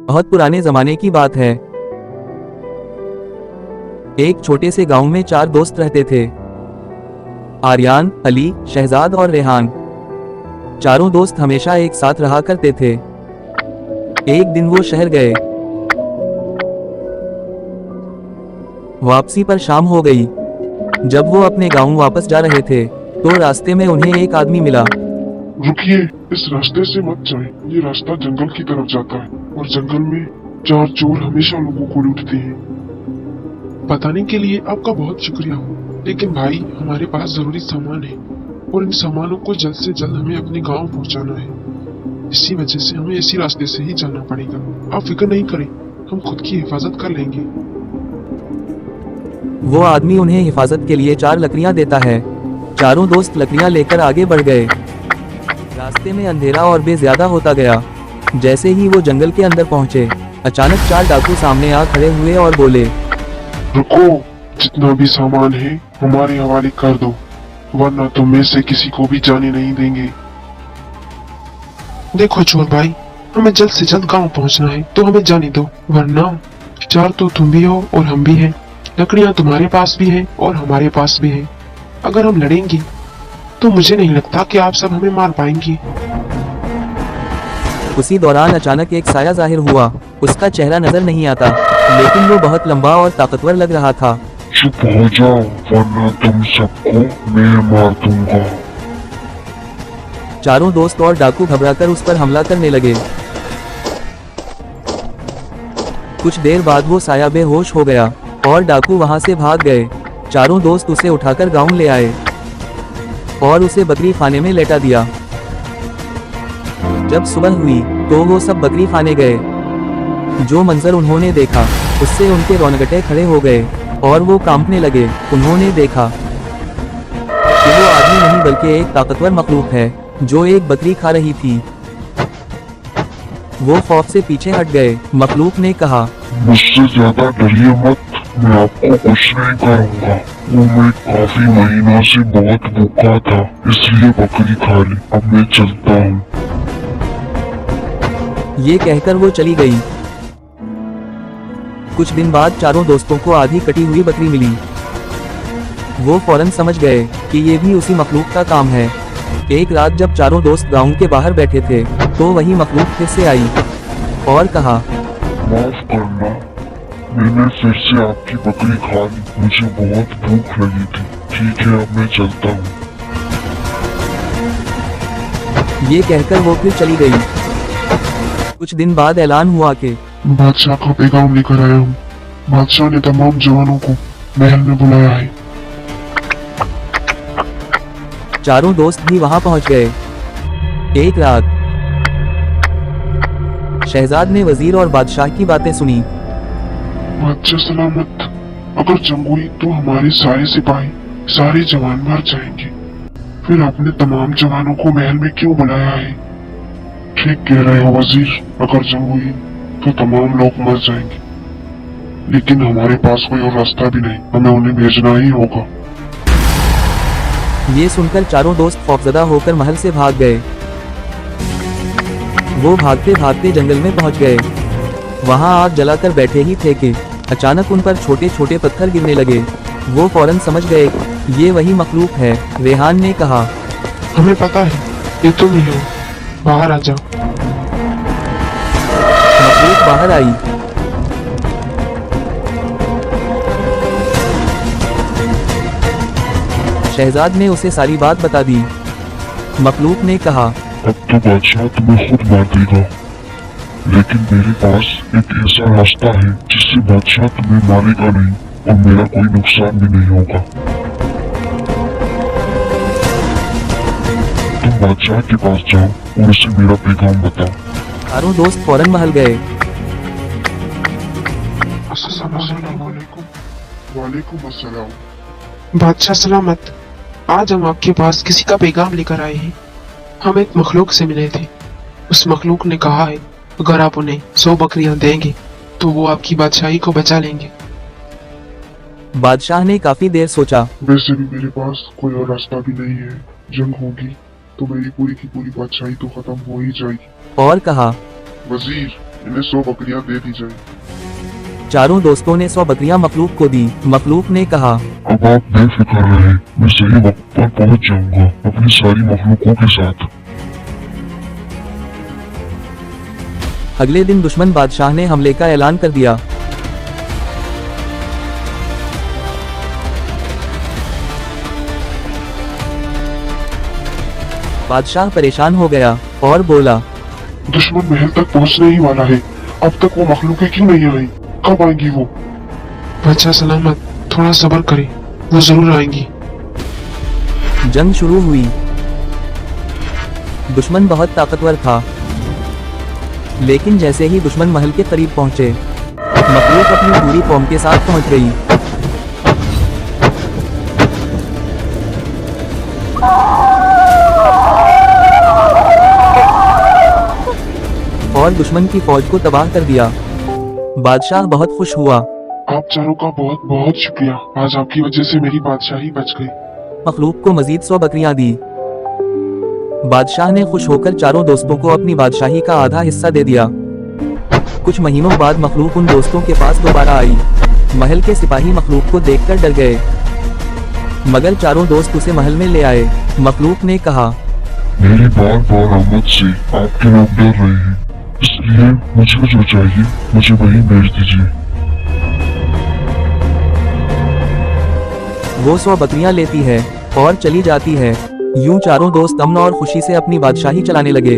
बहुत पुराने जमाने की बात है। एक छोटे से गांव में 4 दोस्त रहते थे, आर्यान, अली, शहजाद और रेहान। चारों दोस्त हमेशा एक साथ रहा करते थे। एक दिन वो शहर गए। वापसी पर शाम हो गई। जब वो अपने गांव वापस जा रहे थे तो रास्ते में उन्हें एक आदमी मिला। रुकिए, इस रास्ते से मत जाएं। ये रास्ता जंगल की तरफ जाता है और जंगल में 4 चोर हमेशा लोगों को लूटते हैं। बताने के लिए आपका बहुत शुक्रिया हो, लेकिन भाई हमारे पास जरूरी सामान है और इन सामानों को जल्द से जल्द हमें अपने गांव पहुंचाना है। इसी वजह से हमें इसी रास्ते से ही जाना पड़ेगा। आप फिक्र नहीं करें, हम खुद की हिफाजत कर लेंगे। वो आदमी उन्हें हिफाजत के लिए 4 लकड़ियां देता है। चारों दोस्त लकड़ियां लेकर आगे बढ़ गए। रास्ते में अंधेरा और ज्यादा होता गया। जैसे ही वो जंगल के अंदर पहुंचे, अचानक 4 डाकू सामने आ खड़े हुए और बोले, रुको, जितना भी सामान है हमारे हवाले कर दो, वरना तुम में से किसी को भी जाने नहीं देंगे। देखो चोर भाई, हमें जल्द से जल्द गांव पहुंचना है, तो हमें जाने दो, वरना 4 तो तुम भी हो और हम भी हैं। लकड़ियां तुम्हारे पास भी हैं और हमारे पास भी हैं। अगर हम लड़ेंगे तो मुझे नहीं लगता कि आप सब हमें मार पाएंगे। उसी दौरान अचानक एक साया जाहिर हुआ। उसका चेहरा नजर नहीं आता, लेकिन वो बहुत लंबा और ताकतवर लग रहा था। चुप हो जाओ, वरना तुम सबको मैं मार दूंगा। चारों दोस्त और डाकू घबराकर उस पर हमला करने लगे। कुछ देर बाद वो साया बेहोश हो गया और डाकू वहां से भाग गए। चारों दोस्त उसे उठाकर गांव ले आए और उसे बकरी खाने में लेटा दिया। जब सुबह हुई तो वो सब बकरी खाने गए। जो मंजर उन्होंने देखा उससे उनके रोंगटे खड़े हो गए और वो कांपने लगे। उन्होंने देखा कि वो आदमी नहीं बल्कि एक ताकतवर मखलूक है जो एक बकरी खा रही थी। वो खौफ से पीछे हट गए। मखलूक ने कहा, मुझसे ज्यादा डरिए मत, मैं आपको कुछ नहीं करूंगा। वो मैं काफी महीनों से बहुत भूखा था, इसलिए बकरी खा ली। अब मैं चलता हूँ। ये कहकर वो चली गई। कुछ दिन बाद चारों दोस्तों को आधी कटी हुई बकरी मिली। वो फौरन समझ गए कि ये भी उसी मखलूक का काम है। एक रात जब चारों दोस्त गांव के बाहर बैठे थे तो वही मखलूक फिर से आई और कहा, माफ करना, मैंने फिर से आपकी बकरी खा ली। मुझे बहुत भूख लगी थी। ठीक है, अब मैं चलता हूँ। ये कहकर वो फिर चली गई। कुछ दिन बाद ऐलान हुआ कि बादशाह का पैगाम लेकर आया हूँ। बादशाह ने तमाम जवानों को महल में बुलाया है। चारों दोस्त भी वहां पहुंच गए। एक रात शहजाद ने वजीर और बादशाह की बातें सुनी। बादशाह सलामत, अगर जंग हुई तो हमारे सारे सिपाही, सारे जवान मर जाएंगे। फिर आपने तमाम जवानों को महल में क्यों बुलाया है? ठीक कह रहे हो वजीर, अगर जंग हुई तो तमाम लोग मर जाएंगे, लेकिन हमारे पास कोई और रास्ता भी नहीं, हमें उन्हें भेजना ही होगा। ये सुनकर चारों दोस्त खौफजदा होकर महल से भाग गए। वो भागते भागते जंगल में पहुंच गए। वहां आग जलाकर बैठे ही थे कि अचानक उन पर छोटे छोटे पत्थर गिरने लगे। वो फौरन समझ गए ये वही मखलूक है। रेहान ने कहा, हमें पता है ये तुम ही हो, बाहर आ जाओ। मखलूक बाहर आई। शहजाद ने उसे सारी बात बता दी। मखलूक ने कहा, अब तो बादशाह तुम्हें खुद मार देगा, लेकिन मेरे पास एक ऐसा रास्ता है जिससे बादशाह तुम्हें मारेगा नहीं और मेरा कोई नुकसान भी नहीं होगा। तुम बादशाह के पास जाओ और उसे मेरा पैगाम बताओ। चारों दोस्त फौरन महल गए। वालेकुम अस्सलाम। बादशाह सलामत, आज हम आपके पास किसी का पैगाम लेकर आए हैं। हम एक मखलूक से मिले थे। उस मखलूक ने कहा है अगर आप उन्हें 100 बकरियां देंगे तो वो आपकी बादशाही को बचा लेंगे। बादशाह ने काफी देर सोचा। वैसे भी मेरे पास कोई और रास्ता भी नहीं है। जंग होगी तो मेरी पूरी की पूरी बादशाही तो खत्म हो ही जाएगी। और कहा, वजीर, इन्हें 100 बकरियां दे दी जाए। चारों दोस्तों ने 100 बकरियां मखलूक को दी। मखलूक ने कहा, अब आप बेफिक्र रहे, मैं सही वक्त पर पहुंच जाऊंगा अपनी सारी मखलूकों के साथ। अगले दिन दुश्मन बादशाह ने हमले का ऐलान कर दिया। बादशाह परेशान हो गया और बोला, दुश्मन महल तक पहुंचने ही वाला है, अब तक वो मखलूकें क्यों नहीं आई? कब आएंगी वो? बादशाह सलामत, थोड़ा सब्र करें, वो जरूर आएंगी। जंग शुरू हुई। दुश्मन बहुत ताकतवर था, लेकिन जैसे ही दुश्मन महल के करीब पहुंचे, मखलूक अपनी पूरी कौम के साथ पहुंच गई। और दुश्मन की फौज को तबाह कर दिया। बादशाह बहुत खुश हुआ। आप चारों का बहुत बहुत शुक्रिया, आज आपकी वजह से मेरी बादशाही बच गई। मखलूक को मजीद 100 बकरियां दी। बादशाह ने खुश होकर चारों दोस्तों को अपनी बादशाही का आधा हिस्सा दे दिया। कुछ महीनों बाद मखलूक उन दोस्तों के पास दोबारा आई। महल के सिपाही मखलूक को देखकर डर गए, मगर चारों दोस्त उसे महल में ले आए। मखलूक ने कहा, मेरी बार बार आमद से आपके लोग डर रहे हैं, इसलिए मुझे जो चाहिए मुझे वही भेज दीजिए। वो 100 बकरियां लेती है और चली जाती है। यूं चारों दोस्त अमन और खुशी से अपनी बादशाही चलाने लगे।